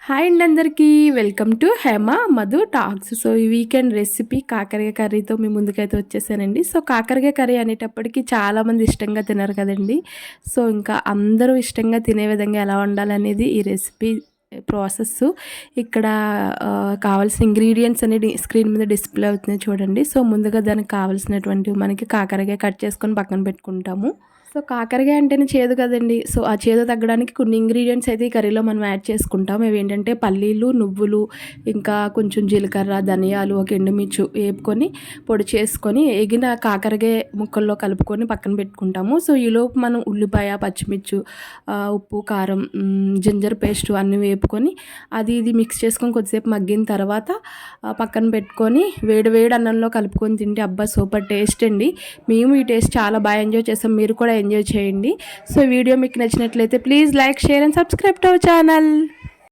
Hi అండి అందరికీ welcome to Hema Madhu talks. So ఈ వీకెండ్ రెసిపీ కాకరకాయ కర్రీతో మీ ముందుకైతే వచ్చేసానండి. సో కాకరకాయ కర్రీ అనేటప్పటికి చాలామంది ఇష్టంగా తినరు కదండి. సో ఇంకా అందరూ ఇష్టంగా తినే విధంగా ఎలా వండాలనేది ఈ రెసిపీ ప్రాసెస్. ఇక్కడ కావాల్సిన ఇంగ్రీడియంట్స్ అనేది స్క్రీన్ మీద డిస్ప్లే అవుతున్నాయి చూడండి. సో ముందుగా దానికి కావాల్సినటువంటివి మనకి కాకరకాయ కట్ చేసుకొని పక్కన పెట్టుకుంటాము. సో కాకరకాయ అంటేనే చేదు కదండి. సో ఆ చేదు తగ్గడానికి కొన్ని ఇంగ్రీడియంట్స్ అయితే ఈ కర్రీలో మనం యాడ్ చేసుకుంటాం. అవి ఏంటంటే పల్లీలు, నువ్వులు, ఇంకా కొంచెం జీలకర్ర, ధనియాలు, ఒక ఎండుమిర్చి వేపుకొని పొడి చేసుకొని ఎగిన కాకరకాయ ముక్కల్లో కలుపుకొని పక్కన పెట్టుకుంటాము. సో ఈలోపు మనం ఉల్లిపాయ, పచ్చిమిర్చి, ఉప్పు, కారం, జింజర్ పేస్ట్ అన్నీ వేపుకొని అది ఇది మిక్స్ చేసుకొని కొద్దిసేపు మగ్గిన తర్వాత పక్కన పెట్టుకొని వేడి వేడి అన్నంలో కలుపుకొని తింటే అబ్బా సూపర్ టేస్ట్ అండి. మేము ఈ టేస్ట్ చాలా బాగా ఎంజాయ్ చేసాం. మీరు కూడా ఎంజాయ్ చేయండి. సో వీడియో మీకు నచ్చినట్లయితే please like, share and subscribe to our channel.